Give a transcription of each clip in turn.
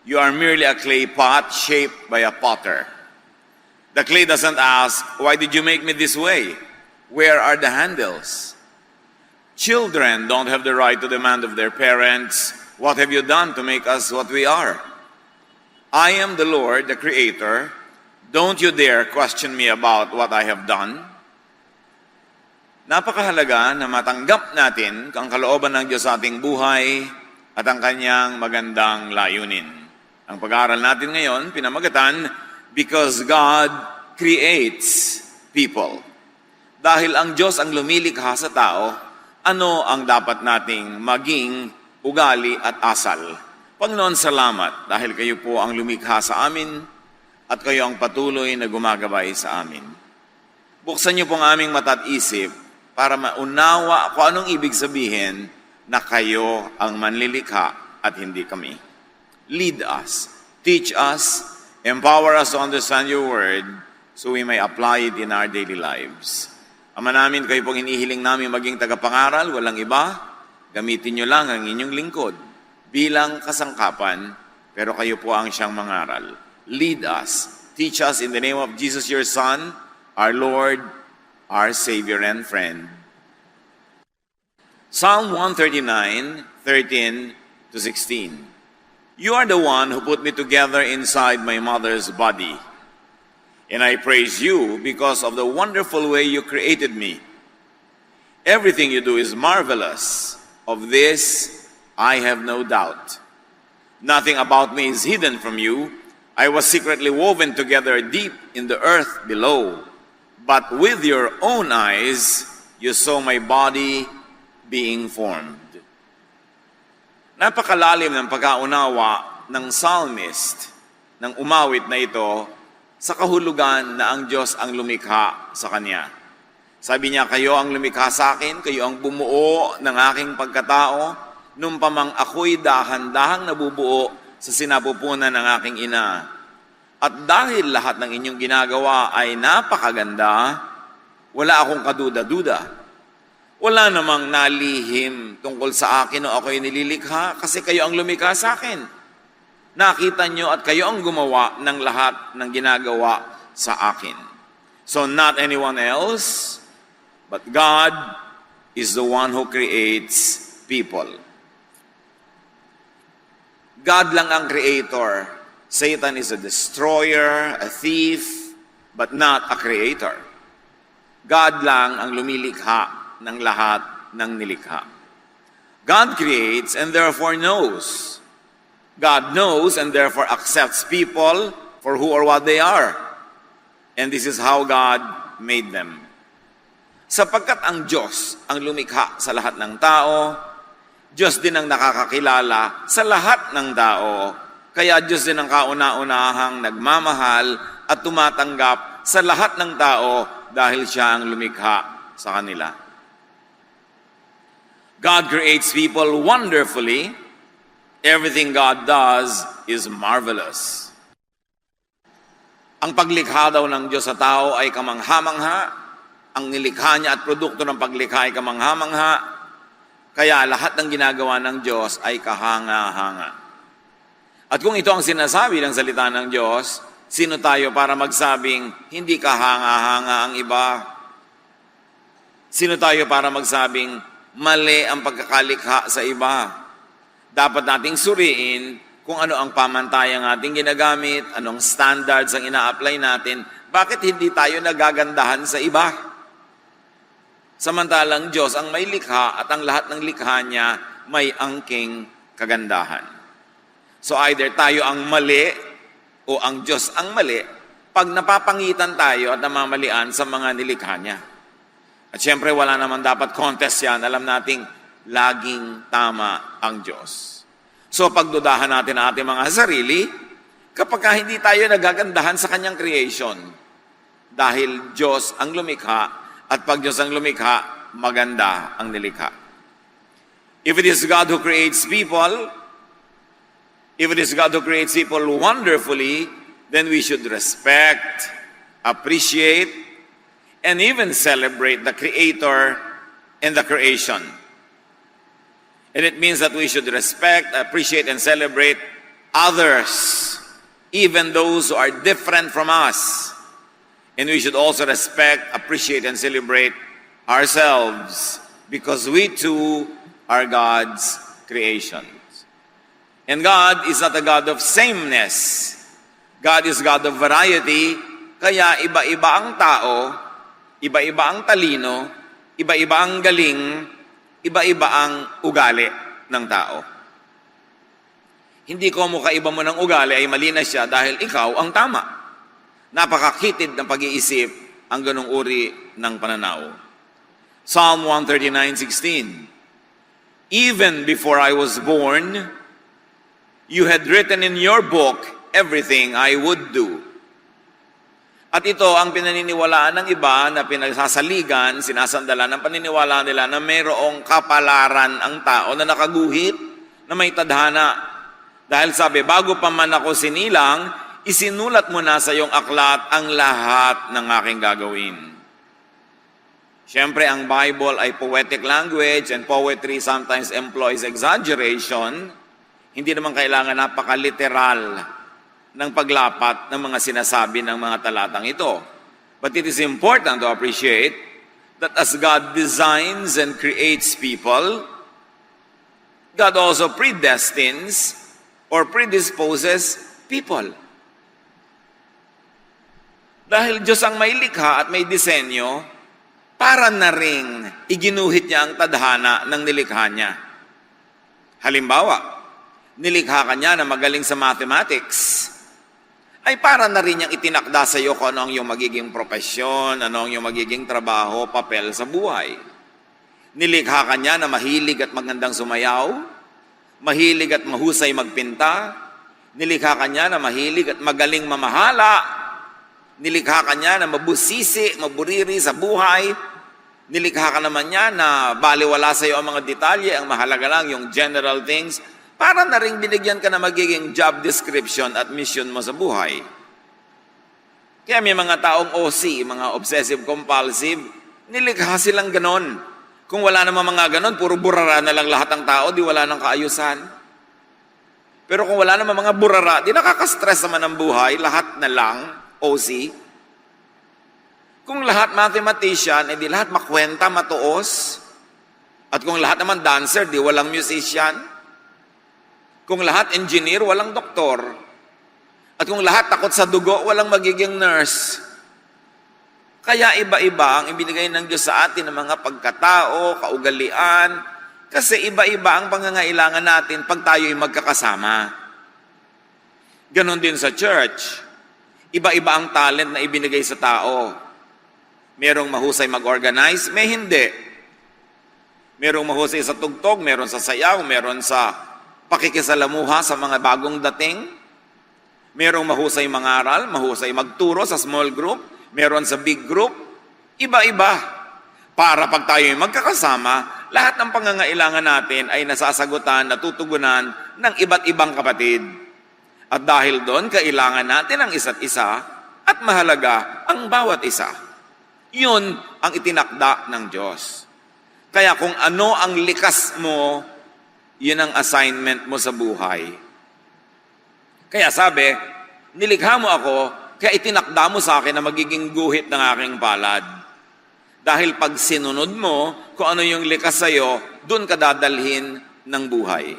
You are merely a clay pot shaped by a potter. The clay doesn't ask, why did you make me this way? Where are the handles? Children don't have the right to demand of their parents, what have you done to make us what we are? I am the Lord, the Creator. Don't you dare question me about what I have done. Napakahalaga na matanggap natin ang kalooban ng Diyos sa ating buhay at ang kanyang magandang layunin. Ang pag-aaral natin ngayon, pinamagatan, because God creates people. Dahil ang Diyos ang lumilikha sa tao, ano ang dapat nating maging ugali at asal? Panginoon, salamat dahil kayo po ang lumikha sa amin at kayo ang patuloy na gumagabay sa amin. Buksan niyo pong aming mata at isip para maunawa kung anong ibig sabihin na kayo ang manlilikha at hindi kami. Lead us, teach us, empower us to understand your word so we may apply it in our daily lives. Ama namin, kayo pong inihiling namin maging tagapangaral, walang iba. Gamitin nyo lang ang inyong lingkod bilang kasangkapan, pero kayo po ang siyang mangaral. Lead us, teach us in the name of Jesus, your Son, our Lord, our Savior and friend. Psalm 139, 13 to 16. You are the one who put me together inside my mother's body. And I praise you because of the wonderful way you created me. Everything you do is marvelous. Of this, I have no doubt. Nothing about me is hidden from you. I was secretly woven together deep in the earth below. But with your own eyes, you saw my body being formed. Napakalalim ng pagkaunawa ng psalmist, ng umawit na ito, sa kahulugan na ang Diyos ang lumikha sa kanya. Sabi niya, kayo ang lumikha sa akin, kayo ang bumuo ng aking pagkatao, nung pamang ako'y dahan-dahang nabubuo sa sinapupunan ng aking ina. At dahil lahat ng inyong ginagawa ay napakaganda, wala akong kaduda-duda. Wala namang nalihim tungkol sa akin o ako'y nililikha kasi kayo ang lumikha sa akin. Nakita nyo at kayo ang gumawa ng lahat ng ginagawa sa akin. So not anyone else, but God is the one who creates people. God lang ang creator. Satan is a destroyer, a thief, but not a creator. God lang ang lumilikha ng lahat ng nilikha. God creates and therefore knows. God knows and therefore accepts people for who or what they are. And this is how God made them. Sapagkat ang Diyos ang lumikha sa lahat ng tao, Diyos din ang nakakakilala sa lahat ng tao. Kaya Diyos din ang kauna-unahang nagmamahal at tumatanggap sa lahat ng tao dahil siya ang lumikha sa kanila. God creates people wonderfully. Everything God does is marvelous. Ang paglikha daw ng Diyos sa tao ay kamangha-mangha. Ang nilikha niya at produkto ng paglikha ay kamangha-mangha. Kaya lahat ng ginagawa ng Diyos ay kahanga-hanga. At kung ito ang sinasabi ng salita ng Diyos, sino tayo para magsabing hindi kahanga-hanga ang iba? Sino tayo para magsabing mali ang pagkakalikha sa iba? Dapat nating suriin kung ano ang pamantayang ating ginagamit, anong standards ang ina-apply natin, bakit hindi tayo nagagandahan sa iba? Samantalang Diyos ang may likha at ang lahat ng likha niya may angking kagandahan. So either tayo ang mali o ang Diyos ang mali pag napapangitan tayo at namamalian sa mga nilikha niya. At syempre, wala naman dapat contest yan. Alam nating laging tama ang Diyos. So, pagdudahan natin ang ating mga sarili, kapag hindi tayo nagagandahan sa kanyang creation, dahil Diyos ang lumikha, at pag Diyos ang lumikha, maganda ang nilikha. If it is God who creates people, wonderfully, then we should respect, appreciate, and even celebrate the Creator and the creation. And it means that we should respect, appreciate, and celebrate others, even those who are different from us. And we should also respect, appreciate, and celebrate ourselves because we too are God's creations. And God is not a God of sameness. God is God of variety, kaya iba-iba ang tao, iba-iba ang talino, iba-iba ang galing, iba-iba ang ugali ng tao. Hindi ko mukaiba mo ng ugali ay mali na siya dahil ikaw ang tama. Napakakitid ng pag-iisip ang ganong uri ng pananaw. Psalm 139:16. Even before I was born, you had written in your book everything I would do. At ito ang pinaniniwalaan ng iba na pinagsasaligan, sinasandalan ng paniniwala nila na mayroong kapalaran ang tao na nakaguhit na may tadhana. Dahil sabi, bago pa man ako sinilang, isinulat mo na sa iyong aklat ang lahat ng aking gagawin. Siyempre, ang Bible ay poetic language and poetry sometimes employs exaggeration. Hindi naman kailangan napakaliteral ng paglapat ng mga sinasabi ng mga talatang ito. But it is important to appreciate that as God designs and creates people, God also predestines or predisposes people. Dahil Diyos ang may likha at may disenyo, para na ring iginuhit niya ang tadhana ng nilikha niya. Halimbawa, nilikha ka niya na magaling sa mathematics, ay para na rin niyang itinakda sa iyo kung ano ang iyong magiging propesyon, ano ang iyong magiging trabaho, papel sa buhay. Nilikha ka niya na mahilig at magandang sumayaw, mahilig at mahusay magpinta, nilikha ka niya na mahilig at magaling mamahala, nilikha ka niya na mabusisi, maburiri sa buhay, nilikha ka naman niya na baliwala sa iyo ang mga detalye, ang mahalaga lang yung general things, para na rin binigyan ka na magiging job description at mission mo sa buhay. Kaya may mga taong OC, mga obsessive-compulsive, nilikha silang ganon. Kung wala namang mga ganon, puro burara na lang lahat ng tao, di wala ng kaayusan. Pero kung wala namang mga burara, di nakaka-stress naman ang buhay, lahat na lang, OC. Kung lahat mathematician, di lahat makwenta, matuos. At kung lahat naman dancer, di walang musician. Kung lahat engineer, walang doktor. At kung lahat takot sa dugo, walang magiging nurse. Kaya iba-iba ang ibinigay ng Diyos sa atin ng mga pagkatao, kaugalian, kasi iba-iba ang pangangailangan natin pag tayo'y magkakasama. Ganon din sa church. Iba-iba ang talent na ibinigay sa tao. Merong mahusay mag-organize, may hindi. Merong mahusay sa tugtog, meron sa sayaw, meron sa pakikisalamuha sa mga bagong dating. Merong mahusay mangaral, mahusay magturo sa small group, meron sa big group. Iba-iba. Para pag tayo'y magkakasama, lahat ng pangangailangan natin ay nasasagutan, natutugunan ng iba't ibang kapatid. At dahil doon, kailangan natin ang isa't isa at mahalaga ang bawat isa. Yun ang itinakda ng Diyos. Kaya kung ano ang likas mo, yun ang assignment mo sa buhay. Kaya sabi, nilikha mo ako, kaya itinakda mo sa akin na magiging guhit ng aking palad. Dahil pag sinunod mo, kung ano yung likas sa'yo, doon ka dadalhin ng buhay.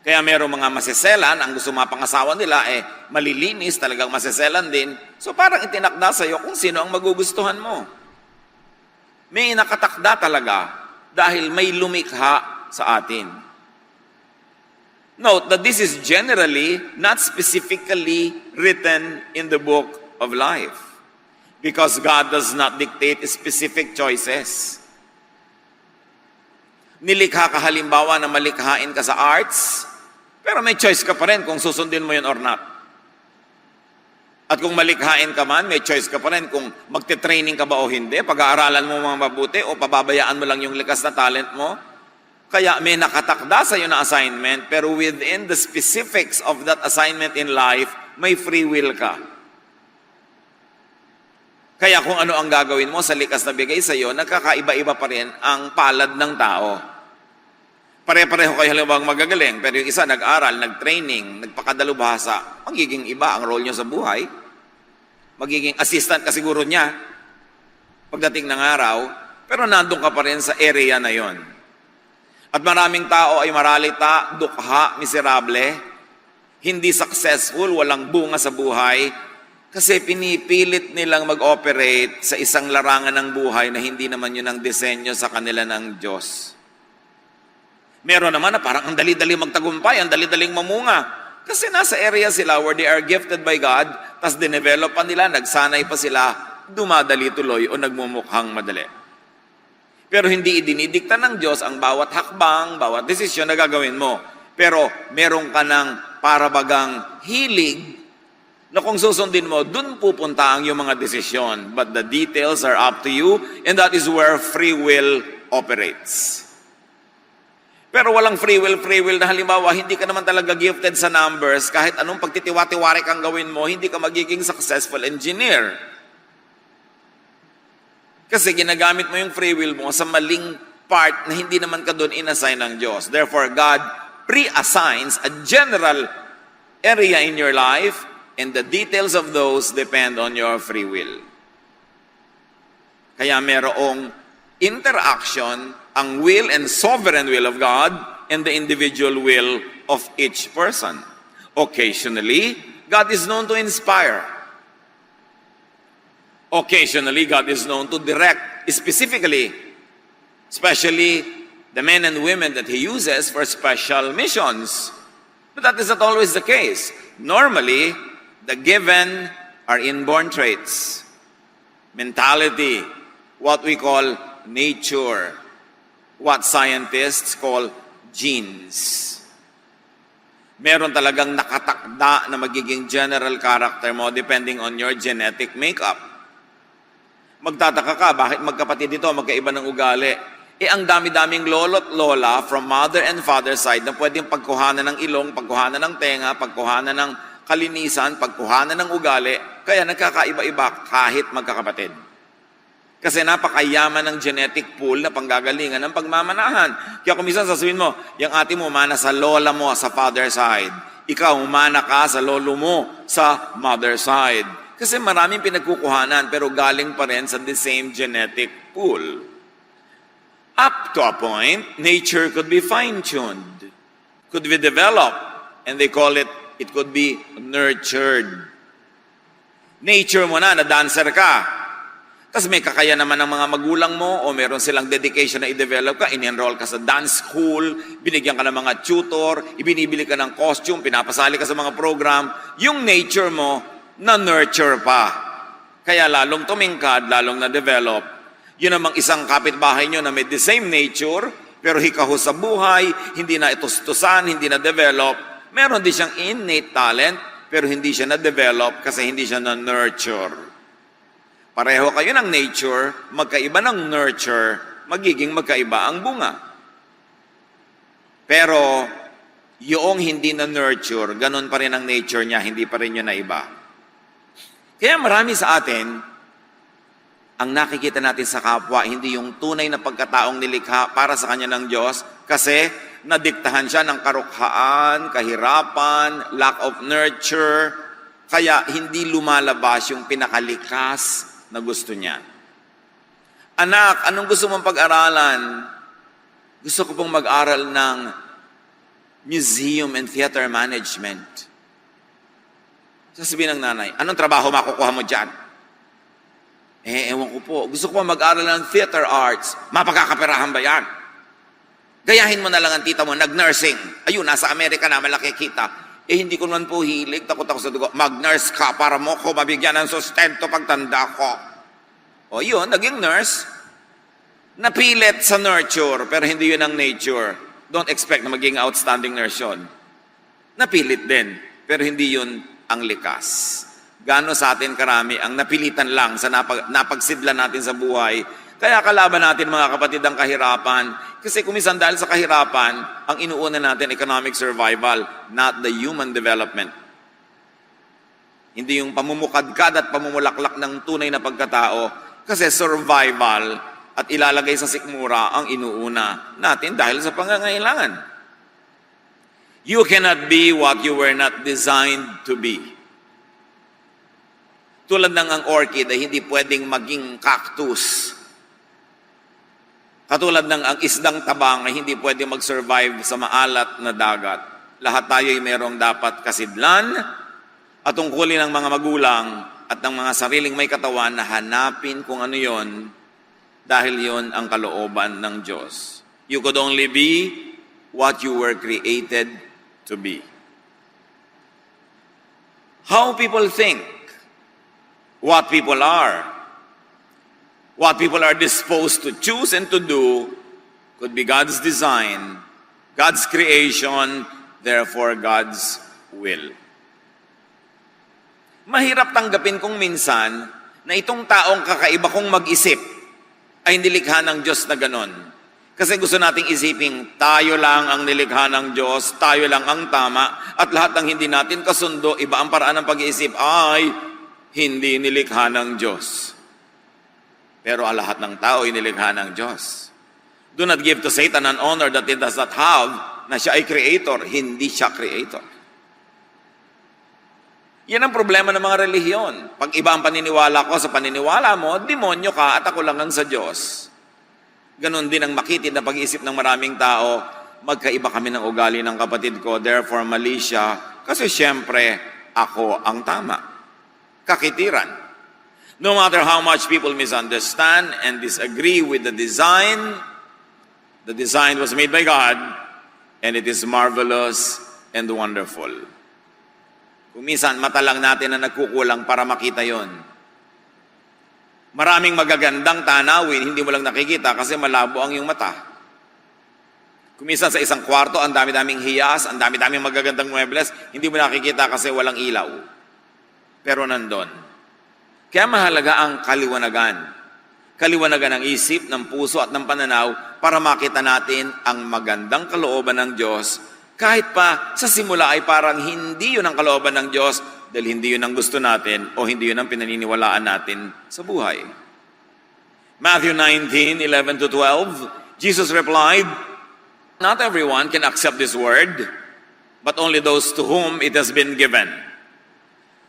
Kaya merong mga maseselan, ang gusto mapangasawa nila, malilinis, talagang maseselan din. So parang itinakda sa'yo kung sino ang magugustuhan mo. May nakatakda talaga dahil may lumikha sa atin. Note that this is generally not specifically written in the book of life because God does not dictate specific choices. Nilikha ka halimbawa na malikhain ka sa arts, pero may choice ka pa rin kung susundin mo yun or not. At kung malikhain ka man, may choice ka pa rin kung magte-training ka ba o hindi, pag-aaralan mo mga mabuti o pababayaan mo lang yung likas na talent mo. Kaya may nakatakda sa iyo na assignment, pero within the specifics of that assignment in life, may free will ka. Kaya kung ano ang gagawin mo sa likas na bigay sa iyo, nagkakaiba-iba pa rin ang palad ng tao. Pare-pareho kayo halimbawa magagaling, pero yung isa nag-aral, nag-training, nagpakadalubhasa, magiging iba ang role nyo sa buhay. Magiging assistant ka siguro niya pagdating ng araw, pero nandun ka pa rin sa area na yon. At maraming tao ay maralita, dukha, miserable, hindi successful, walang bunga sa buhay, kasi pinipilit nilang mag-operate sa isang larangan ng buhay na hindi naman yun ang disenyo sa kanila ng Diyos. Meron naman na parang ang dali-dali magtagumpay, ang dali-daling mamunga. Kasi nasa area sila where they are gifted by God, tas dinevelop pa nila, nagsanay pa sila, dumadali tuloy o nagmumukhang madali. Pero hindi idinidikta ng Diyos ang bawat hakbang, bawat desisyon na gagawin mo. Pero meron ka ng parabagang hilig na kung susundin mo, dun pupunta ang iyong mga desisyon. But the details are up to you, and that is where free will operates. Pero walang free will na halimbawa, hindi ka naman talaga gifted sa numbers, kahit anong pagtitiwa-tiwari kang gawin mo, hindi ka magiging successful engineer. Kasi ginagamit mo yung free will mo sa maling part na hindi naman ka doon inassign ng Diyos. Therefore, God pre-assigns a general area in your life, and the details of those depend on your free will. Kaya merong interaction ang will and sovereign will of God and the individual will of each person. Occasionally, God is known to inspire. Occasionally, God is known to direct, specifically, especially the men and women that He uses for special missions. But that is not always the case. Normally, the given are inborn traits, mentality, what we call nature, what scientists call genes. Meron talagang nakatakda na magiging general character mo depending on your genetic makeup. Magtataka ka, bakit magkapatid ito, magkaiba ng ugali? Ang dami-daming lolo't lola from mother and father side na pwedeng pagkuhanan ng ilong, pagkuhanan ng tenga, pagkuhanan ng kalinisan, pagkuhanan ng ugali, kaya nagkakaiba-iba kahit magkakapatid. Kasi napakayaman ng genetic pool na panggagalingan ng pagmamanahan. Kaya kung minsan sasabihin mo, yung ate mo umana sa lola mo sa father side, ikaw umana ka sa lolo mo sa mother side. Kasi maraming pinagkukuhanan pero galing pa rin sa the same genetic pool. Up to a point, nature could be fine-tuned, could be developed, and they call it could be nurtured. Nature mo na dancer ka. Tapos may kakaya naman ng mga magulang mo o meron silang dedication na i-develop ka, in-enroll ka sa dance school, binigyan ka ng mga tutor, ibinibili ka ng costume, pinapasali ka sa mga program, yung nature mo na-nurture pa. Kaya lalong tumingkad, lalong na-develop. Yun namang isang kapitbahay nyo na may the same nature, pero hikaho sa buhay, hindi na itustusan, hindi na-develop. Meron din siyang innate talent, pero hindi siya na-develop kasi hindi siya na-nurture. Pareho kayo ng nature, magkaiba ng nurture, magiging magkaiba ang bunga. Pero, yung hindi na nurture, ganun pa rin ang nature niya, hindi pa rin yun na iba. Kaya marami sa atin, ang nakikita natin sa kapwa, hindi yung tunay na pagkataong nilikha para sa kanya ng Diyos, kasi nadiktahan siya ng karukhaan, kahirapan, lack of nurture, kaya hindi lumalabas yung pinakalikas na gusto niya. Anak, anong gusto mong pag-aralan? Gusto ko pong mag-aral ng museum and theater management. Sasabihin ng nanay, anong trabaho makukuha mo dyan? Ewan ko po. Gusto ko mag-aral ng theater arts. Mapagkakaperahan ba yan? Gayahin mo na lang ang tita mo, nag-nursing. Ayun, nasa Amerika na, malaki kita. Hindi ko naman po hilig, takot ako sa dugo. Mag-nurse ka para mo ko mabigyan ng sustento pagtanda ko. O yun, naging nurse. Napilit sa nurture, pero hindi yun ang nature. Don't expect na maging outstanding nurse yun. Napilit din, pero hindi yun ang likas. Gano sa atin karami ang napilitan lang sa napagsidlan natin sa buhay. Kaya kalaban natin mga kapatid ang kahirapan. Kasi kumisan dahil sa kahirapan, ang inuuna natin economic survival, not the human development. Hindi yung pamumukadkad at pamumulaklak ng tunay na pagkatao. Kasi survival, at ilalagay sa sikmura ang inuuna natin dahil sa pangangailangan. You cannot be what you were not designed to be. Tulad ng ang orchid ay hindi pwedeng maging cactus. Katulad ng ang isdang tabang ay hindi pwedeng mag-survive sa maalat na dagat. Lahat tayo ay merong dapat kasidlan at tungkulin ng mga magulang at ng mga sariling may katawan na hanapin kung ano yon dahil yon ang kalooban ng Diyos. You could only be what you were created to be. How people think, what people are disposed to choose and to do could be God's design, God's creation, therefore God's will. Mahirap tanggapin kung minsan na itong taong kakaiba kong mag-isip ay nilikha ng Diyos na ganon. Kasi gusto nating isiping, tayo lang ang nilikha ng Diyos, tayo lang ang tama, at lahat ng hindi natin kasundo, iba ang paraan ng pag-iisip, ay hindi nilikha ng Diyos. Pero ang lahat ng tao ay nilikha ng Diyos. Do not give to Satan an honor that it does not have, na siya ay creator, hindi siya creator. Yan ang problema ng mga relihiyon. Pag iba ang paniniwala ko sa paniniwala mo, demonyo ka at ako lang ang sa Diyos. Ganon din ang makitid na pag-iisip ng maraming tao, magkaiba kami ng ugali ng kapatid ko, therefore mali siya, kasi syempre, ako ang tama. Kakitiran. No matter how much people misunderstand and disagree with the design was made by God, and it is marvelous and wonderful. Kung minsan, mata lang natin na nagkukulang para makita yon. Maraming magagandang tanawin, hindi mo lang nakikita kasi malabo ang iyong mata. Kung minsan sa isang kwarto, ang dami-daming hiyas, ang dami-daming magagandang muebles, hindi mo nakikita kasi walang ilaw. Pero nandun. Kaya mahalaga ang kaliwanagan. Kaliwanagan ng isip, ng puso at ng pananaw para makita natin ang magandang kalooban ng Diyos. Kahit pa sa simula ay parang hindi yun ang kalooban ng Diyos dahil hindi yun ang gusto natin o hindi yun ang pinaniniwalaan natin sa buhay. Matthew 19:11-12, Jesus replied, "Not everyone can accept this word, but only those to whom it has been given.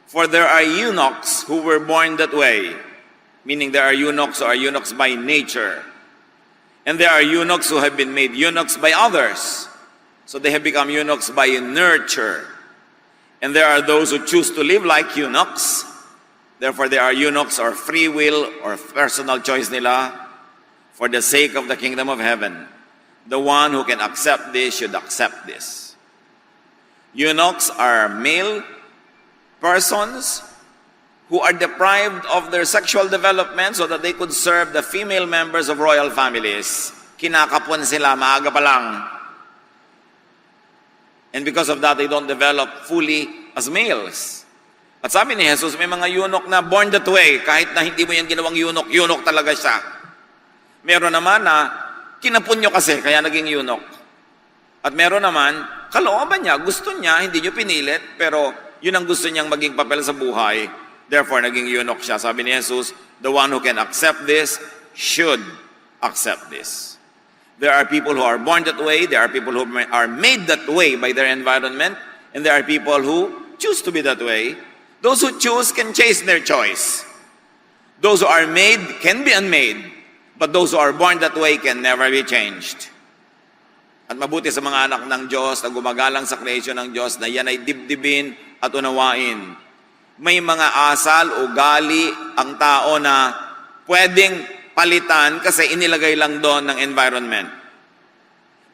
For there are eunuchs who were born that way," meaning there are eunuchs who are eunuchs by nature. "And there are eunuchs who have been made eunuchs by others. So they have become eunuchs by nurture. And there are those who choose to live like eunuchs. Therefore, they are eunuchs or free will or personal choice nila for the sake of the kingdom of heaven. The one who can accept this should accept this." Eunuchs are male persons who are deprived of their sexual development so that they could serve the female members of royal families. Kinakapon sila maaga pa lang. And because of that, they don't develop fully as males. At sabi ni Jesus, may mga eunuch na born that way. Kahit na hindi mo yan ginawang eunuch, eunuch talaga siya. Meron naman na kinapon nyo kasi, kaya naging eunuch. At meron naman, kalooban niya, gusto niya, hindi nyo pinilit, pero yun ang gusto niyang maging papel sa buhay. Therefore, naging eunuch siya. Sabi ni Jesus, the one who can accept this should accept this. There are people who are born that way, there are people who are made that way by their environment, and there are people who choose to be that way. Those who choose can chase their choice. Those who are made can be unmade, but those who are born that way can never be changed. At mabuti sa mga anak ng Diyos na gumagalang sa creation ng Diyos na yan ay dibdibin at unawain. May mga asal o gali ang tao na pwedeng palitan kasi inilagay lang doon ng environment.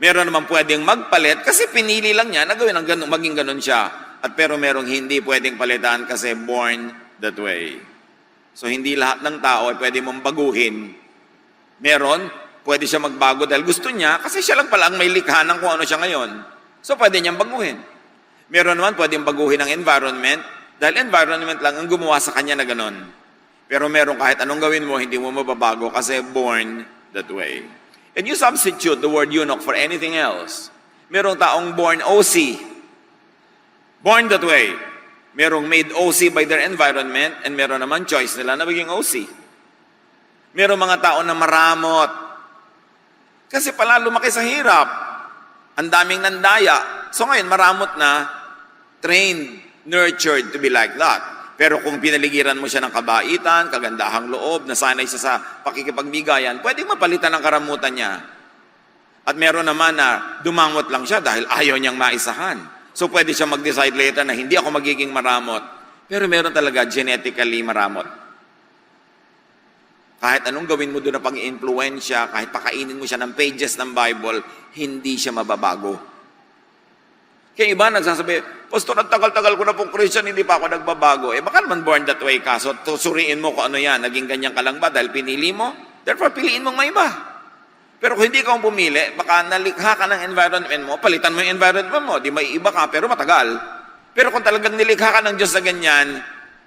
Meron naman pwedeng magpalit kasi pinili lang niya na gawin ang ganun, maging ganun siya. At pero merong hindi pwedeng palitan kasi born that way. So hindi lahat ng tao ay pwede mong baguhin. Meron, pwede siya magbago dahil gusto niya kasi siya lang pala ang may likha ng kung ano siya ngayon. So pwede niyang baguhin. Meron naman pwedeng baguhin ang environment dahil environment lang ang gumawa sa kanya na ganun. Pero meron kahit anong gawin mo, hindi mo mababago kasi born that way. And you substitute the word eunuch for anything else. Merong taong born OC. Born that way. Merong made OC by their environment and meron naman choice nila na maging OC. Merong mga tao na maramot. Kasi pala lumaki sa hirap. Ang daming nandaya. So ngayon, maramot na, trained, nurtured to be like that. Pero kung pinaligiran mo siya ng kabaitan, kagandahang loob, nasanay siya sa pakikipagbigayan, pwedeng mapalitan ang karamutan niya. At meron naman na dumangot lang siya dahil ayaw niyang maisahan. So pwede siya mag-decide later na hindi ako magiging maramot. Pero meron talaga genetically maramot. Kahit anong gawin mo doon na pang-influensya, kahit pakainin mo siya ng pages ng Bible, hindi siya mababago. Kaya iba nagsasabi, Pastor, ang tagal-tagal ko na pong Christian, hindi pa ako nagbabago. Baka naman born that way ka. So suriin mo kung ano yan. Naging ganyan ka lang ba dahil pinili mo? Therefore, piliin mong may iba. Pero kung hindi ka pumili, baka nalikha ka ng environment mo, palitan mo yung environment mo. Di may iba ka, pero matagal. Pero kung talagang nilikha ka ng Diyos na ganyan,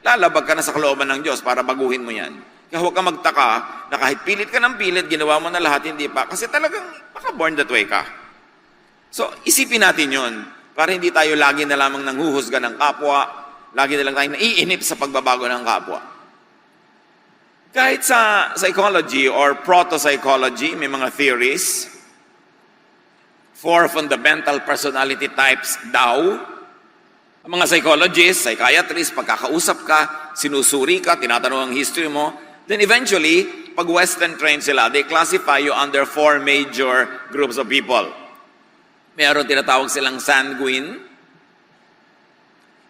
lalabag ka na sa kalooban ng Diyos para baguhin mo yan. Kaya huwag ka magtaka na kahit pilit ka ng pilit, ginawa mo na lahat, hindi pa. Kasi talagang baka born that way ka. So, isipin natin yun. Para hindi tayo lagi na lamang nanghuhusga ng kapwa, lagi na lang tayong naiinip sa pagbabago ng kapwa. Kahit sa psychology or proto-psychology, may mga theories. 4 fundamental personality types daw. Ang mga psychologists, psychiatrists, pagkakausap ka, sinusuri ka, tinatanong ang history mo, then eventually, pag Western trained sila, they classify you under 4 major groups of people. Meron tinatawag silang sanguine,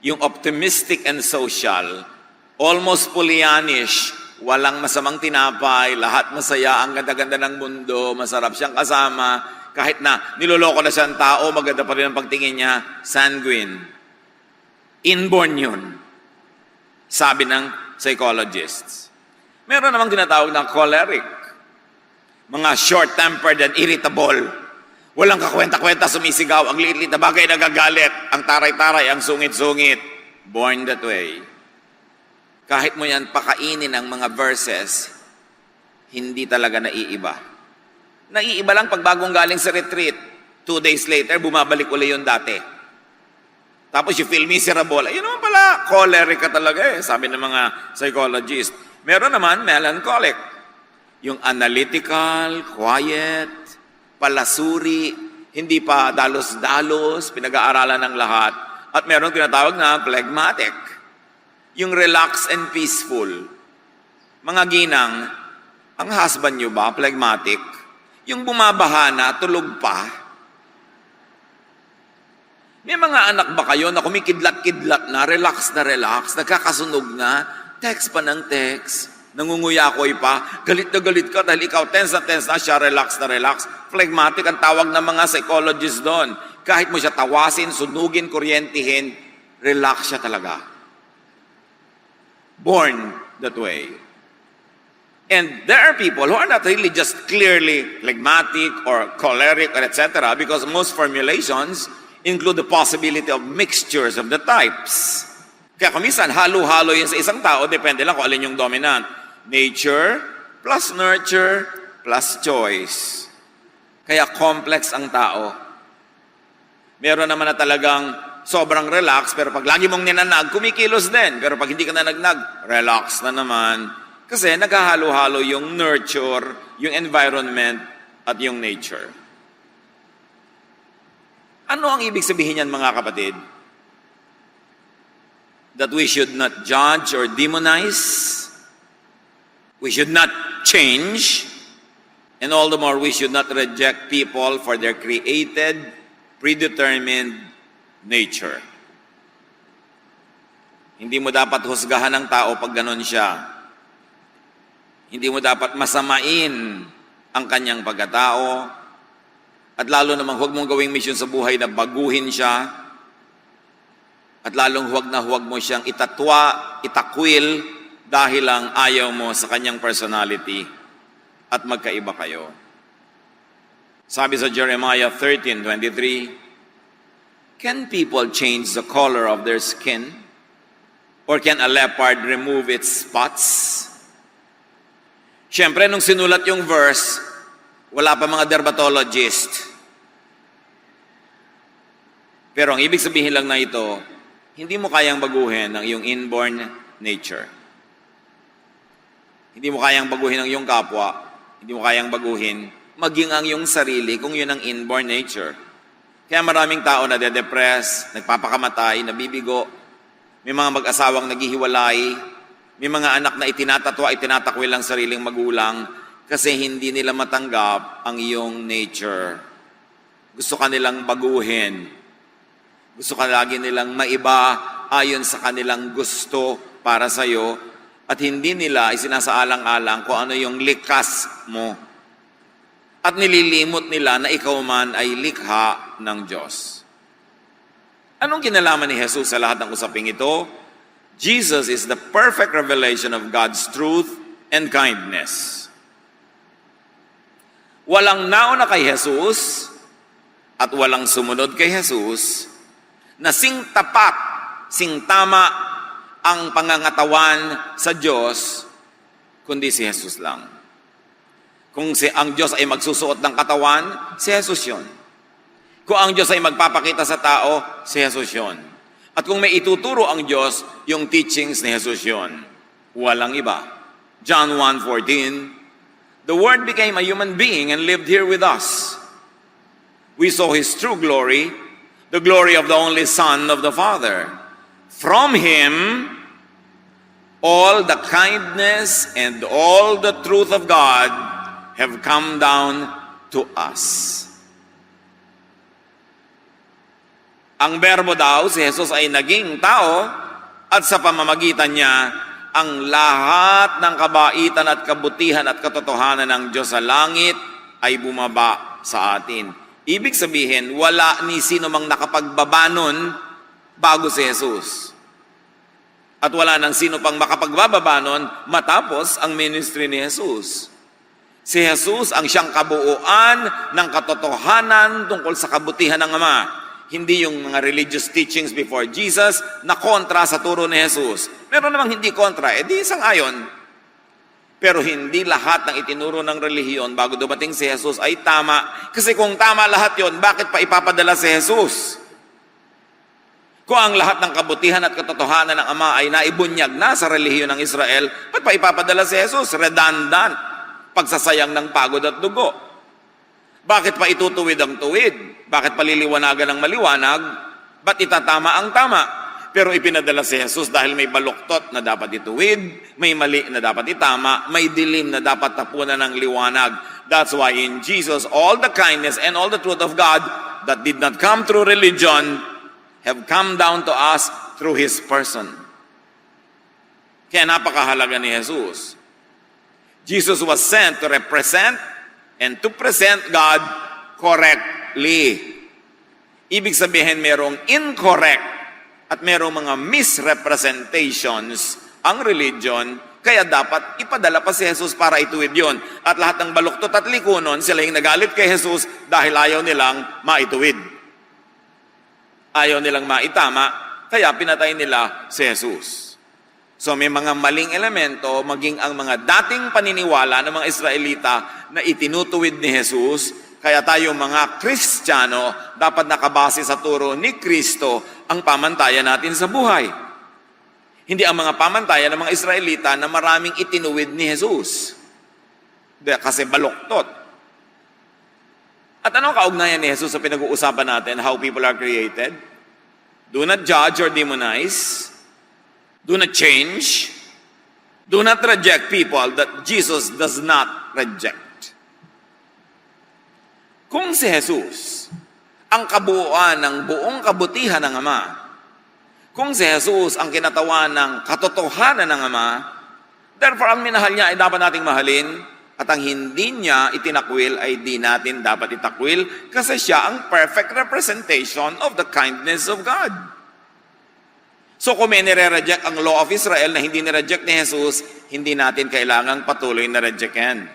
yung optimistic and social, almost Pollyannish, walang masamang tinapay, lahat masaya, ang ganda-ganda ng mundo, masarap siyang kasama, kahit na niloloko na siyang tao, maganda pa rin ang pagtingin niya, sanguine. Inborn yun, sabi ng psychologists. Meron namang tinatawag na choleric, mga short-tempered and irritable. Walang kakwenta-kwenta, sumisigaw, ang liit-liit na bagay nagagalit, ang taray-taray, ang sungit-sungit. Born that way. Kahit mo yan pakainin ang mga verses, hindi talaga naiiba. Naiiba lang pag bagong galing sa retreat. 2 days later, bumabalik uli yung dati. Tapos you feel miserable. Ayun naman pala, choleric ka talaga sabi ng mga psychologists. Meron naman melancholic. Yung analytical, quiet, palasuri, hindi pa dalos-dalos, pinag-aaralan ng lahat. At meron tinatawag na phlegmatic. Yung relaxed and peaceful. Mga ginang, ang husband nyo ba, phlegmatic? Yung bumabaha na, tulog pa? May mga anak ba kayo na kumikidlat-kidlat na, relax, nagkakasunog na, text pa ng text, nangunguyakoy pa, galit na galit ka dahil ikaw tense na, siya relax na relax. Phlegmatic ang tawag ng mga psychologists doon. Kahit mo siya tawasin, sunugin, kuryentihin, relax siya talaga. Born that way. And there are people who are not really just clearly phlegmatic or choleric or etc. because most formulations include the possibility of mixtures of the types. Kaya kumisan, halo-halo yun sa isang tao, depende lang kung alin yung dominant. Nature plus nurture plus choice. Kaya complex ang tao. Meron naman na talagang sobrang relax, pero pag lagi mong ninanag, kumikilos din. Pero pag hindi ka na nagnag, relax na naman. Kasi naghahalo-halo yung nurture, yung environment, at yung nature. Ano ang ibig sabihin niyan, mga kapatid? That we should not judge or demonize. We should not change. And all the more, we should not reject people for their created, predetermined nature. Hindi mo dapat husgahan ng tao pag ganon siya. Hindi mo dapat masamain ang kanyang pagkatao. At lalo namang huwag mong gawing mission sa buhay na baguhin siya. At lalong huwag mo siyang itatwa, itakwil, dahil lang ayaw mo sa kanyang personality at magkaiba kayo. Sabi sa Jeremiah 13:23, can people change the color of their skin? Or can a leopard remove its spots? Siyempre, nung sinulat yung verse, wala pa mga dermatologist. Pero ang ibig sabihin lang na ito, hindi mo kayang baguhin ang iyong inborn nature. Hindi mo kayang baguhin ang iyong kapwa, hindi mo kayang baguhin, maging ang iyong sarili kung yun ang inborn nature. Kaya maraming tao na de-depress, nagpapakamatay, nabibigo, may mga mag-asawang naghihiwalay, may mga anak na itinatatwa, itinatakwil ang sariling magulang kasi hindi nila matanggap ang iyong nature. Gusto ka nilang baguhin. Gusto ka lagi nilang maiba ayon sa kanilang gusto para sa iyo at hindi nila isinasaalang-alang kung ano yung likas mo. At nililimot nila na ikaw man ay likha ng Diyos. Anong kinalaman ni Jesus sa lahat ng usaping ito? Jesus is the perfect revelation of God's truth and kindness. Walang nauna kay Jesus at walang sumunod kay Jesus na sing tapat, sing tama ang pangangatawan sa Diyos, kundi si Jesus lang. Kung ang Diyos ay magsusuot ng katawan, si Jesus yun. Kung ang Diyos ay magpapakita sa tao, si Jesus yun. At kung may ituturo ang Diyos, yung teachings ni Jesus yun. Walang iba. John 1:14, the Word became a human being and lived here with us. We saw His true glory, the glory of the only Son of the Father. From Him, all the kindness and all the truth of God have come down to us. Ang berbo daw, si Jesus ay naging tao at sa pamamagitan niya, ang lahat ng kabaitan at kabutihan at katotohanan ng Diyos sa langit ay bumaba sa atin. Ibig sabihin, wala ni sino mang nakapagbaba nun bago si Jesus. At wala nang sino pang makapagbababa nun matapos ang ministry ni Jesus. Si Jesus ang siyang kabuuan ng katotohanan tungkol sa kabutihan ng Ama. Hindi yung mga religious teachings before Jesus na kontra sa turo ni Jesus. Meron namang hindi kontra, di sang-ayon. Pero hindi lahat ng itinuro ng relihiyon bago dumating si Jesus ay tama. Kasi kung tama lahat yon, bakit pa ipapadala si Jesus? Kung ang lahat ng kabutihan at katotohanan ng Ama ay naibunyag na sa relihiyon ng Israel, ba't pa ipapadala si Jesus? Redundant. Pagsasayang ng pagod at dugo. Bakit pa itutuwid ang tuwid? Bakit paliliwanagan ang maliwanag? Ba't itatama ang tama? Pero ipinadala si Jesus dahil may baluktot na dapat ituwid, may mali na dapat itama, may dilim na dapat tapunan ng liwanag. That's why in Jesus, all the kindness and all the truth of God that did not come through religion have come down to us through His person. Kaya napakahalaga ni Jesus. Jesus was sent to represent and to present God correctly. Ibig sabihin, merong incorrect at merong mga misrepresentations ang religion, kaya dapat ipadala pa si Jesus para ituwid yun. At lahat ng baluktot at likunon, sila yung nagalit kay Jesus dahil ayaw nilang maituwid. Ayaw nilang maitama, kaya pinatay nila si Jesus. So may mga maling elemento, maging ang mga dating paniniwala ng mga Israelita na itinutuwid ni Jesus, kaya tayo mga Kristiyano, dapat nakabase sa turo ni Kristo ang pamantayan natin sa buhay. Hindi ang mga pamantayan ng mga Israelita na maraming itinuwid ni Jesus. Kasi baluktot. At anong kaugnayan ni Jesus sa pinag-uusapan natin, how people are created? Do not judge or demonize. Do not change. Do not reject people that Jesus does not reject. Kung si Jesus, ang kabuuan ng buong kabutihan ng Ama, kung si Jesus ang kinatawan ng katotohanan ng Ama, therefore ang minahal niya ay dapat nating mahalin, at ang hindi niya itinakwil ay di natin dapat itakwil kasi siya ang perfect representation of the kindness of God. So kung may nire-reject ang law of Israel na hindi nire-reject ni Jesus, hindi natin kailangang patuloy na rejecten.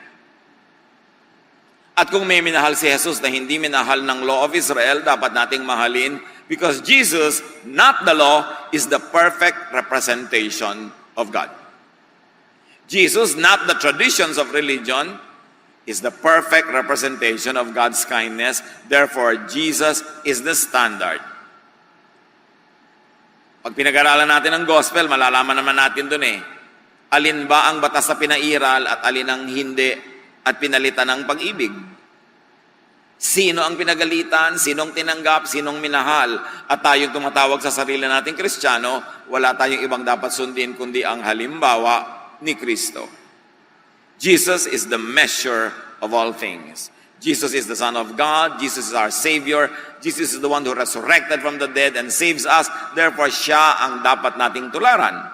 At kung may minahal si Jesus na hindi minahal ng law of Israel, dapat nating mahalin because Jesus, not the law, is the perfect representation of God. Jesus, not the traditions of religion, is the perfect representation of God's kindness. Therefore, Jesus is the standard. Pag pinag-aralan natin ang gospel, malalaman naman natin dun Alin ba ang batas na pinairal at alin ang hindi at pinalitan ng pag-ibig? Sino ang pinagalitan, sinong tinanggap, sinong minahal, at tayong tumatawag sa sarili nating Kristiyano, wala tayong ibang dapat sundin kundi ang halimbawa ni Kristo. Jesus is the measure of all things. Jesus is the Son of God. Jesus is our Savior. Jesus is the one who resurrected from the dead and saves us. Therefore, siya ang dapat nating tularan.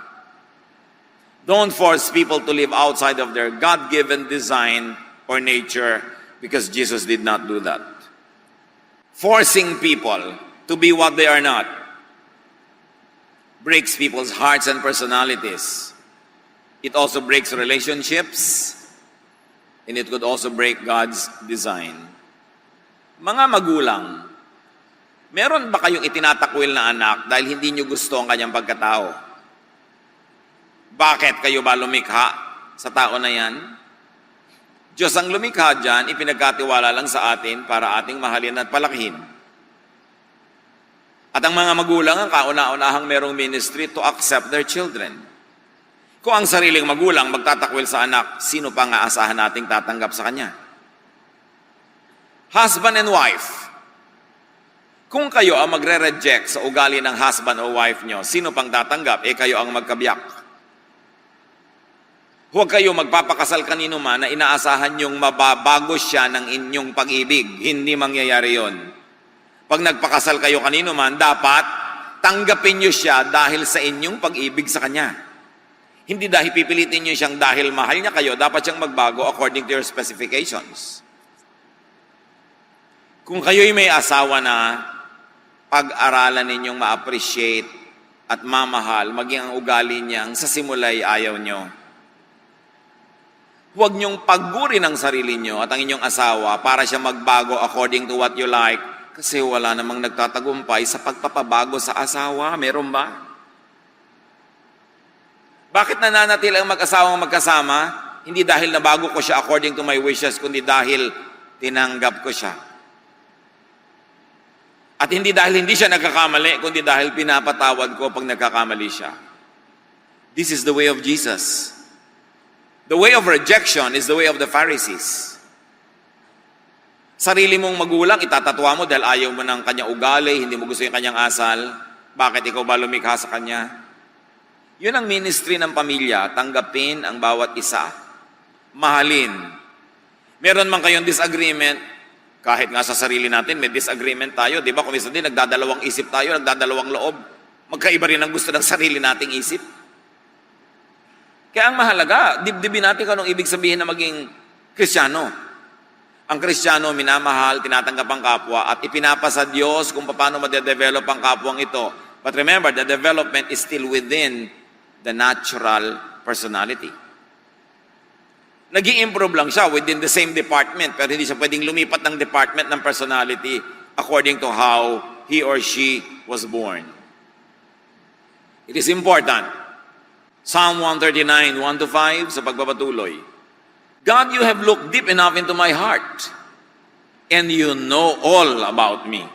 Don't force people to live outside of their God-given design or nature, because Jesus did not do that. Forcing people to be what they are not breaks people's hearts and personalities. It also breaks relationships, and it could also break God's design. Mga magulang, meron ba kayong itinatakwil na anak dahil hindi nyo gusto ang kanyang pagkatao? Bakit kayo ba lumikha sa tao na yan? Diyos ang lumikha dyan, ipinagkatiwala lang sa atin para ating mahalin at palakihin. At ang mga magulang ang kauna-unahang merong ministry to accept their children. Kung ang sariling magulang magtatakwil sa anak, sino pa nga asahan nating tatanggap sa kanya? Husband and wife. Kung kayo ang magre-reject sa ugali ng husband o wife nyo, sino pang tatanggap? Kayo ang magkabiyak. Huwag kayo magpapakasal kanino man na inaasahan yung mababago siya ng inyong pag-ibig. Hindi mangyayari yon. Pag nagpakasal kayo kanino man, dapat tanggapin nyo siya dahil sa inyong pag-ibig sa kanya. Hindi dahil pipilitin nyo siyang dahil mahal niya kayo, dapat siyang magbago according to your specifications. Kung kayo'y may asawa na, pag-aralan ninyong ma-appreciate at mamahal, maging ang ugali niyang sa simula'y ayaw nyo. Huwag niyong paggurin ang sarili niyo at ang inyong asawa para siya magbago according to what you like, kasi wala namang nagtatagumpay sa pagpapabago sa asawa. Meron ba? Bakit nananatili ang mag-asawang magkasama? Hindi dahil nabago ko siya according to my wishes, kundi dahil tinanggap ko siya. At hindi dahil hindi siya nagkakamali, kundi dahil pinapatawad ko pag nagkakamali siya. This is the way of Jesus. The way of rejection is the way of the Pharisees. Sarili mong magulang, itatatwa mo dahil ayaw mo ng kanyang ugali, hindi mo gusto yung kanyang asal. Bakit ikaw ba lumikha sa kanya? Yun ang ministry ng pamilya, tanggapin ang bawat isa. Mahalin. Meron man kayong disagreement, kahit nga sa sarili natin, may disagreement tayo. Di ba? Kung minsan din, nagdadalawang isip tayo, nagdadalawang loob. Magkaiba rin ang gusto ng sarili nating isip. Kaya ang mahalaga, dibdibin natin kung anong ibig sabihin na maging Kristiyano. Ang Kristiyano, minamahal, tinatanggap ang kapwa, at ipinapasa Diyos kung paano ma-develop ang kapwang ito. But remember, the development is still within the natural personality. Nag-i-improve lang siya within the same department, pero hindi siya pwedeng lumipat ng department ng personality according to how he or she was born. It is important. Psalm 139, 1-5, sa pagpapatuloy. God, you have looked deep enough into my heart, and you know all about me.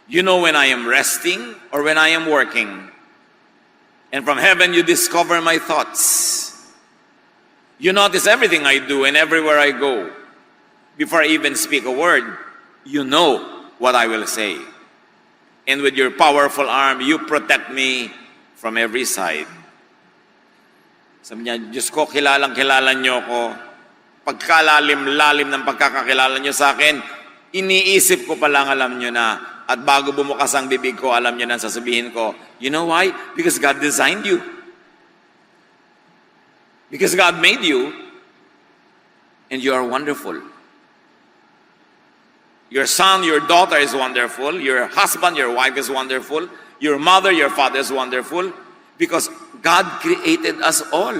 You know when I am resting or when I am working. And from heaven you discover my thoughts. You notice everything I do and everywhere I go. Before I even speak a word, you know what I will say. And with your powerful arm, you protect me from every side. Sabi niya, Diyos ko, kilala niyo ko. Pagkalalim-lalim ng pagkakakilala niyo sa akin, iniisip ko pa lang alam niyo na. At bago bumukas ang bibig ko, alam niyo na sasabihin ko. You know why? Because God designed you. Because God made you. And you are wonderful. Your son, your daughter is wonderful. Your husband, your wife is wonderful. Your mother, your father is wonderful. Because God created us all.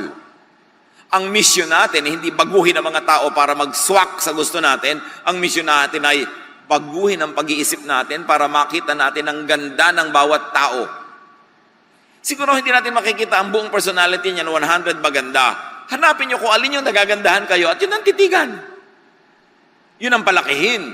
Ang mission natin, hindi baguhin ang mga tao para mag-swak sa gusto natin. Ang mission natin ay baguhin ang pag-iisip natin para makita natin ang ganda ng bawat tao. Siguro hindi natin makikita ang buong personality niya na 100 maganda. Hanapin niyo kung alin yung nagagandahan kayo at yun ang titigan. Yun ang palakihin.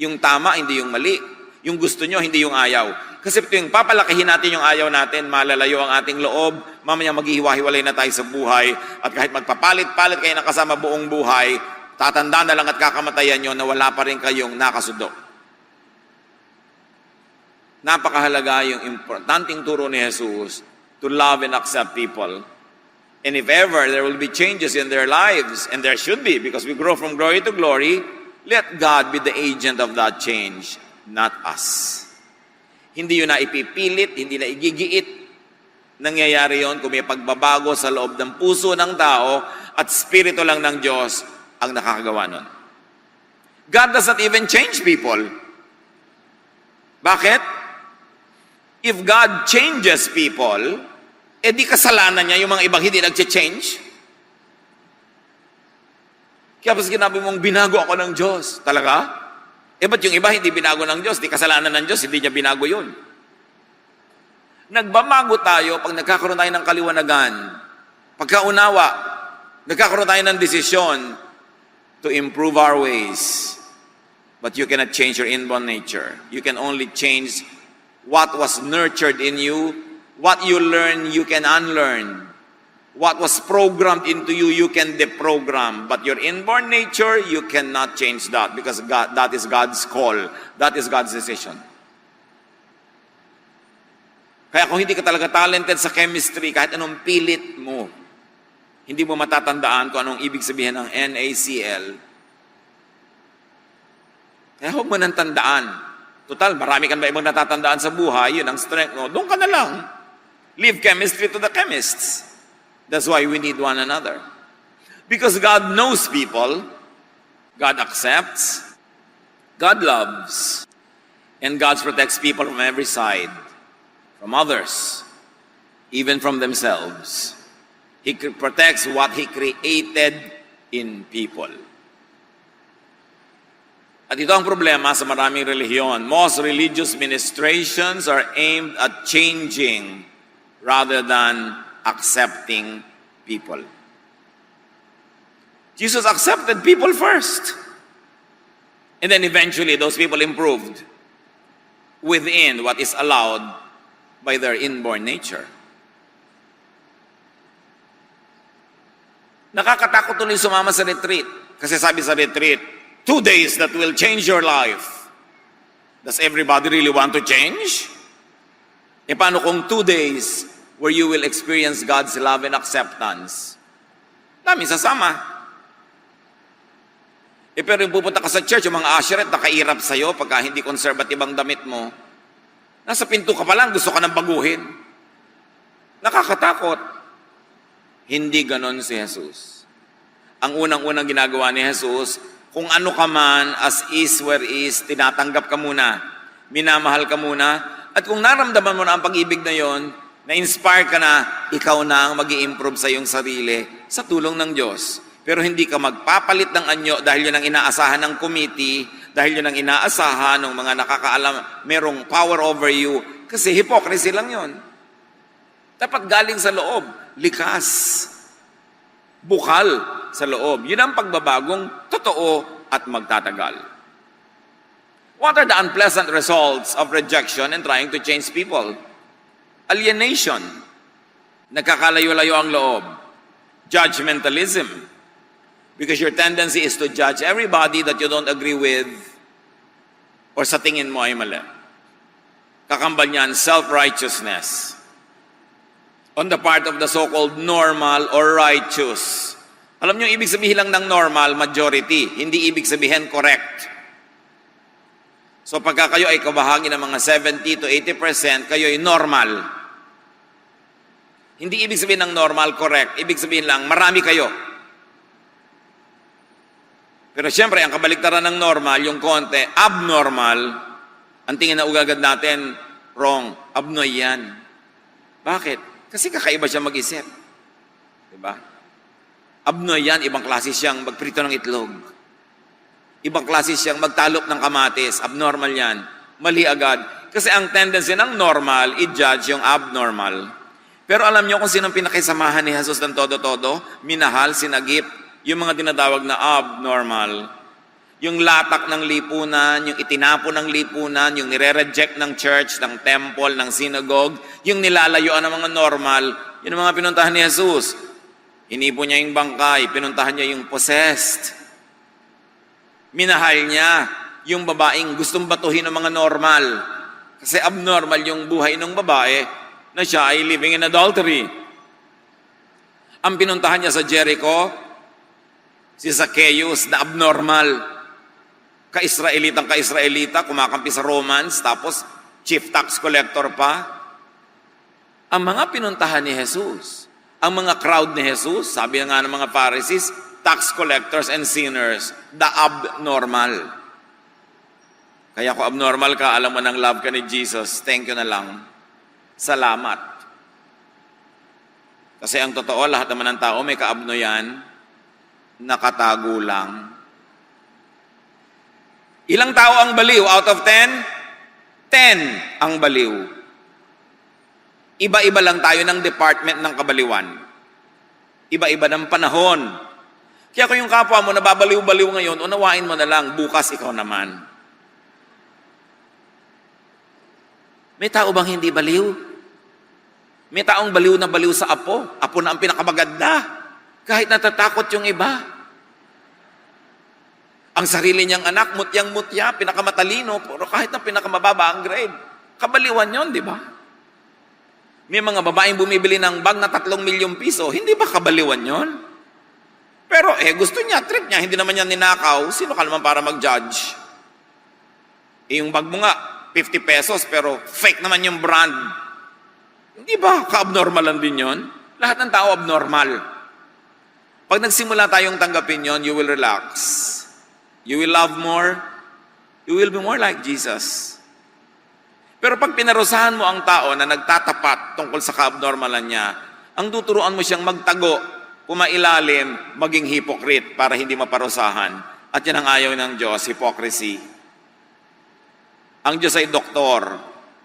Yung tama, hindi yung mali. Yung gusto nyo, hindi yung ayaw. Kasi tuwing papalakihin natin yung ayaw natin, malalayo ang ating loob, mamaya maghihiwa-hiwalay na tayo sa buhay, at kahit magpapalit-palit kayo ng kasama buong buhay, tatanda na lang at kakamatayan nyo na wala pa rin kayong nakasundo. Napakahalaga yung importanteng turo ni Jesus to love and accept people. And if ever there will be changes in their lives, and there should be, because we grow from glory to glory, let God be the agent of that change, not us. Hindi yun na ipipilit, hindi na igigiit. Nangyayari yun kung may pagbabago sa loob ng puso ng tao at spirito lang ng Diyos ang nakakagawa nun. God does not even change people. Bakit? If God changes people, di kasalanan niya yung mga ibang hindi nag-change. Kaya pas ginabi mong binago ako ng Diyos. Talaga? Ba't yung iba hindi binago ng Diyos? Di kasalanan ng Diyos, hindi niya binago yun. Nagbabago tayo pag nagkakaroon tayo ng kaliwanagan. Pagkaunawa, nagkakaroon tayo ng desisyon to improve our ways. But you cannot change your inborn nature. You can only change what was nurtured in you. What you learn, you can unlearn. What was programmed into you, you can deprogram. But your inborn nature, you cannot change that because God, that is God's call. That is God's decision. Kaya kung hindi ka talaga talented sa chemistry, kahit anong pilit mo, hindi mo matatandaan kung anong ibig sabihin ng NaCl. Kaya huwag mo nang tandaan. Total, marami ka ba ibang natatandaan sa buhay, yun ang strength mo. Doon ka na lang. Leave chemistry to the chemists. That's why we need one another. Because God knows people, God accepts, God loves, and God protects people from every side, from others, even from themselves. He protects what He created in people. At ito ang problema sa maraming relihiyon. Most religious ministrations are aimed at changing rather than accepting people. Jesus accepted people first. And then eventually those people improved within what is allowed by their inborn nature. Nakakatakot tuloy sumama sa retreat. Kasi sabi sa retreat, 2 days that will change your life. Does everybody really want to change? Paano kung 2 days where you will experience God's love and acceptance? Dami sasama. Pero yung pupunta ka sa church, yung mga usherette, nakairap sa'yo pagka hindi conservative ang damit mo. Nasa pinto ka pa lang, gusto ka nang baguhin. Nakakatakot. Hindi ganon si Jesus. Ang unang-unang ginagawa ni Jesus, kung ano ka man, as is, where is, tinatanggap ka muna. Minamahal ka muna. At kung naramdaman mo na ang pag-ibig na yon, na-inspire ka na, ikaw na ang mag-i-improve sa iyong sarili sa tulong ng Diyos. Pero hindi ka magpapalit ng anyo dahil yun ang inaasahan ng committee, dahil yun ang inaasahan ng mga nakakaalam, merong power over you. Kasi hypocrisy lang yun. Dapat galing sa loob, likas, bukal sa loob. Yun ang pagbabagong totoo at magtatagal. What are the unpleasant results of rejection and trying to change people? Alienation, nagkakalayo-layo ang loob. Judgmentalism, because your tendency is to judge everybody that you don't agree with or sa tingin mo ay mali. Kakambal niyan, self-righteousness on the part of the so-called normal or righteous. Alam niyo, ibig sabihin lang ng normal, majority. Hindi ibig sabihin correct. So pagka kayo ay kabahagi ng mga 70 to 80%, kayo ay normal. Hindi ibig sabihin ng normal, correct. Ibig sabihin lang, marami kayo. Pero siyempre, ang kabaliktaran ng normal, yung konti, abnormal, ang tingin na ugagad natin, wrong, abnoy yan. Bakit? Kasi kakaiba siya mag-isip. Diba? Abnoy yan, ibang klase siyang magprito ng itlog. Ibang klase siyang magtalop ng kamatis. Abnormal yan. Mali agad. Kasi ang tendency ng normal, i-judge yung abnormal. Pero alam niyo kung sinong pinakisamahan ni Jesus ng todo-todo? Minahal, sinagip, yung mga tinatawag na abnormal. Yung latak ng lipunan, yung itinapon ng lipunan, yung nire-reject ng church, ng temple, ng synagogue, yung nilalayuan ng mga normal, yun ang mga pinuntahan ni Jesus. Inipon niya yung bangkay, pinuntahan niya yung possessed. Minahal niya yung babaeng gustong batuhin ng mga normal. Kasi abnormal yung buhay ng babae na siya ay living in adultery. Ang pinuntahan niya sa Jericho, si Zacchaeus na abnormal. Ka-Israelita, kumakampi sa Romans, tapos chief tax collector pa. Ang mga pinuntahan ni Jesus, ang mga crowd ni Jesus, sabi nga ng mga Pharisees, tax collectors and sinners, the abnormal. Kaya kung abnormal ka, alam mo nang love ka ni Jesus, thank you na lang. Salamat. Kasi ang totoo, lahat naman ng tao may kaabno yan, nakatago lang. Ilang tao ang baliw out of 10? 10 ang baliw. Iba-iba lang tayo ng department ng kabaliwan. Iba-iba ng panahon. Kaya kung yung kapwa mo nababaliw-baliw ngayon, unawain mo na lang, bukas ikaw naman. May tao bang hindi baliw? May taong baliw na baliw sa apo. Apo na ang pinakamaganda. Kahit natatakot yung iba. Ang sarili niyang anak, mutyang-mutya, pinakamatalino, pero kahit na pinakamababa ang grade. Kabaliwan yon, di ba? May mga babaeng bumibili ng bag na 3 milyong piso, hindi ba kabaliwan yon? Pero gusto niya, trip niya, hindi naman niya ninakaw, sino ka naman para mag-judge? Yung bag mo nga, 50 pesos, pero fake naman yung brand. Hindi ba ka-abnormalan din yon? Lahat ng tao abnormal. Pag nagsimula tayong tanggapin yon, you will relax. You will love more. You will be more like Jesus. Pero pag pinarusahan mo ang tao na nagtatapat tungkol sa ka-abnormalan niya, ang tuturuan mo siyang magtago, pumailalim, maging hypocrite para hindi maparusahan. At yan ang ayaw ng Diyos, hypocrisy. Ang Diyos ay doktor.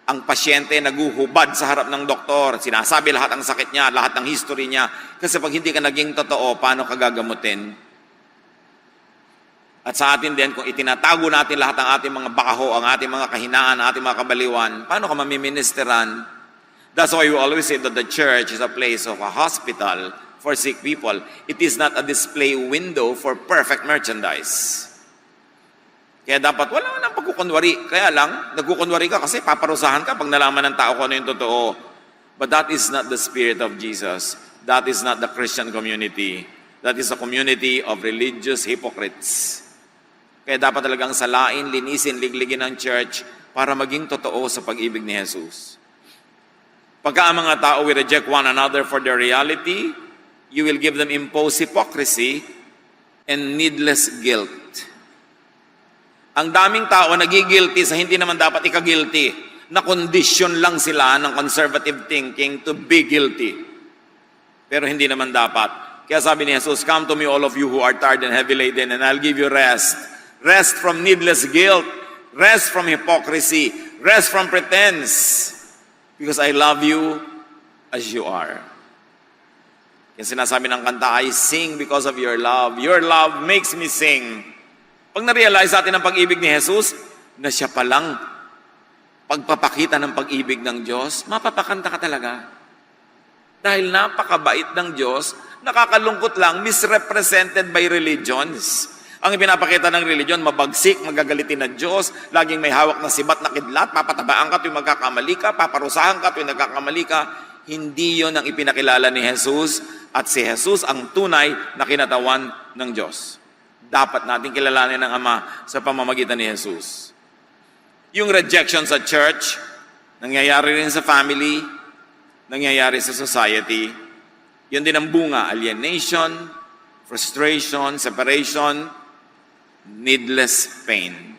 Ang pasyente naguhubad sa harap ng doktor. Sinasabi lahat ang sakit niya, lahat ng history niya. Kasi pag hindi ka naging totoo, paano ka gagamutin? At sa atin din, kung itinatago natin lahat ng ating mga bakaho, ang ating mga kahinaan, ang ating mga kabaliwan, paano ka mamiministeran? That's why we always say that the church is a place of a hospital for sick people. It is not a display window for perfect merchandise. Kaya dapat wala nang pagkukunwari. Kaya lang, nagkukunwari ka kasi paparusahan ka pag nalaman ng tao kung ano yung totoo. But that is not the spirit of Jesus. That is not the Christian community. That is a community of religious hypocrites. Kaya dapat talagang salain, linisin, ligligin ng church para maging totoo sa pag-ibig ni Jesus. Pagka ang mga tao will reject one another for their reality, you will give them imposed hypocrisy and needless guilt. Ang daming tao nagigilty sa hindi naman dapat ikagilty, na condition lang sila ng conservative thinking to be guilty. Pero hindi naman dapat. Kaya sabi ni Jesus, come to me all of you who are tired and heavy laden and I'll give you rest. Rest from needless guilt. Rest from hypocrisy. Rest from pretense. Because I love you as you are. Kaya sinasabi ng kanta, I sing because of your love. Your love makes me sing. Pag na-realize natin ang pag-ibig ni Jesus, na siya palang pagpapakita ng pag-ibig ng Diyos, mapapakanta ka talaga. Dahil napakabait ng Diyos, nakakalungkot lang, misrepresented by religions. Ang ipinapakita ng religion, mabagsik, magagalitin ng Diyos, laging may hawak na sibat na kidlat, papatabaan ka tuwing magkakamali ka, paparusahan ka tuwing nagkakamali ka. Hindi yon ang ipinakilala ni Jesus, at si Jesus ang tunay na kinatawan ng Diyos. Dapat natin kilalanin ng Ama sa pamamagitan ni Jesus. Yung rejection sa church, nangyayari rin sa family, nangyayari sa society. Yun din ang bunga, alienation, frustration, separation, needless pain.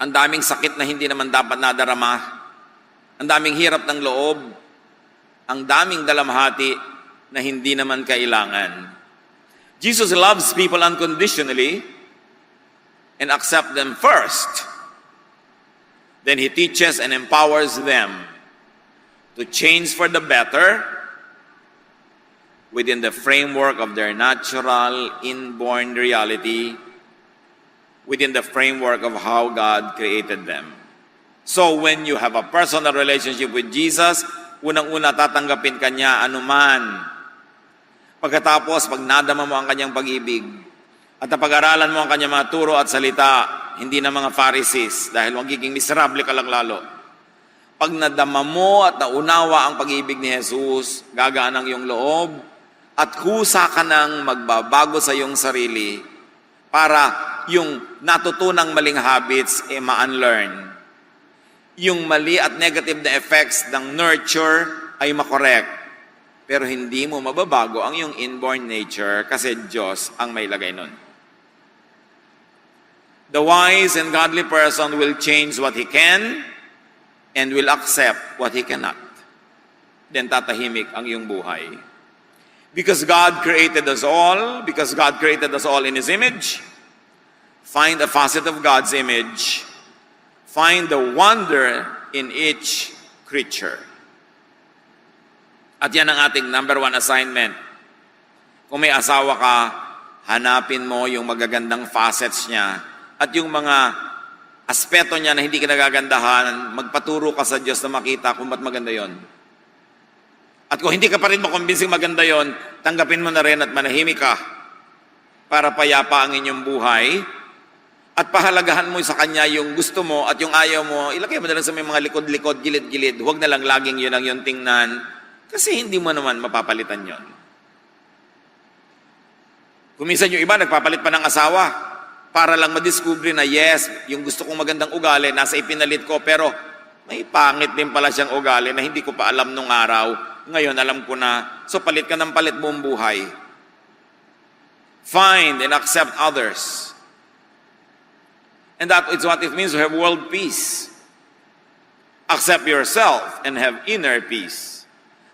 Ang daming sakit na hindi naman dapat nadarama. Ang daming hirap ng loob. Ang daming dalamhati na hindi naman kailangan. Jesus loves people unconditionally and accepts them first. Then He teaches and empowers them to change for the better within the framework of their natural, inborn reality within the framework of how God created them. So when you have a personal relationship with Jesus, unang-una tatanggapin ka niya anuman. Pagkatapos, pag nadama mo ang kanyang pag-ibig, at napag-aralan mo ang kanyang mga turo at salita, hindi na mga Pharisees, dahil magiging miserable ka lang lalo. Pag nadama mo at naunawa ang pag-ibig ni Jesus, gagaan ang iyong loob, at kusa ka nang magbabago sa iyong sarili para yung natutunang maling habits ma-unlearn. Yung mali at negative na effects ng nurture ay makorek. Pero hindi mo mababago ang iyong inborn nature kasi Diyos ang may lagay nun. The wise and godly person will change what he can and will accept what he cannot. Then tatahimik ang iyong buhay. Because God created us all in His image, find a facet of God's image, find the wonder in each creature. At yan ang ating number 1 assignment. Kung may asawa ka, hanapin mo yung magagandang facets niya at yung mga aspeto niya na hindi ka nagagandahan, magpaturo ka sa Diyos na makita kung ba't maganda yon. At kung hindi ka pa rin makumbinsing maganda yon, tanggapin mo na rin at manahimik ka para payapa ang inyong buhay at pahalagahan mo sa Kanya yung gusto mo at yung ayaw mo, ilagay mo na lang sa may mga likod-likod, gilid-gilid. Huwag na lang laging yun ang yung tingnan kasi hindi mo naman mapapalitan yon. Kung minsan yung iba, nagpapalit pa ng asawa para lang madiskubre na yes, yung gusto kong magandang ugali, nasa ipinalit ko, pero may pangit din pala siyang ugali na hindi ko pa alam nung araw. Ngayon, alam ko na. So, palit ka ng palit buong buhay. Find and accept others. And that is what it means to have world peace. Accept yourself and have inner peace.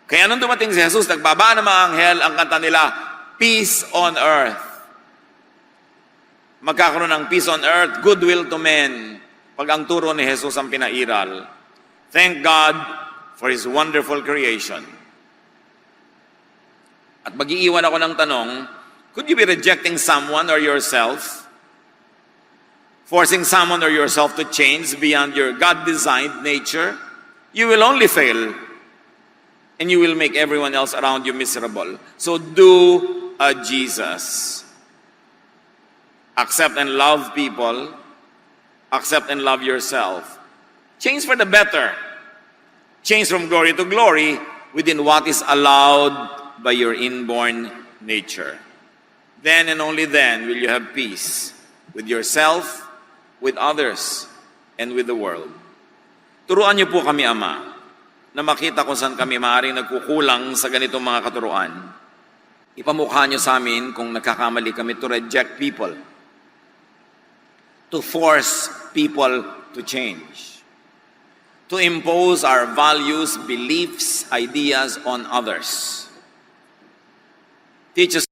Kaya nung dumating si Jesus, nagbaba ng mga anghel, ang kanta nila, peace on earth. Magkakaroon ng peace on earth, goodwill to men, pag ang turo ni Jesus ang pinairal. Thank God for His wonderful creation. At mag-iiwan ako ng tanong, could you be rejecting someone or yourself? Forcing someone or yourself to change beyond your God-designed nature? You will only fail, and you will make everyone else around you miserable. So do a Jesus. Accept and love people. Accept and love yourself. Change for the better. Change from glory to glory within what is allowed by your inborn nature. Then and only then will you have peace with yourself, with others, and with the world. Turuan niyo po kami, Ama, na makita kung saan kami maaaring nagkukulang sa ganitong mga katuruan. Ipamukha niyo sa amin kung nagkakamali kami to reject people, to force people to change, to impose our values, beliefs, ideas on others. Teach us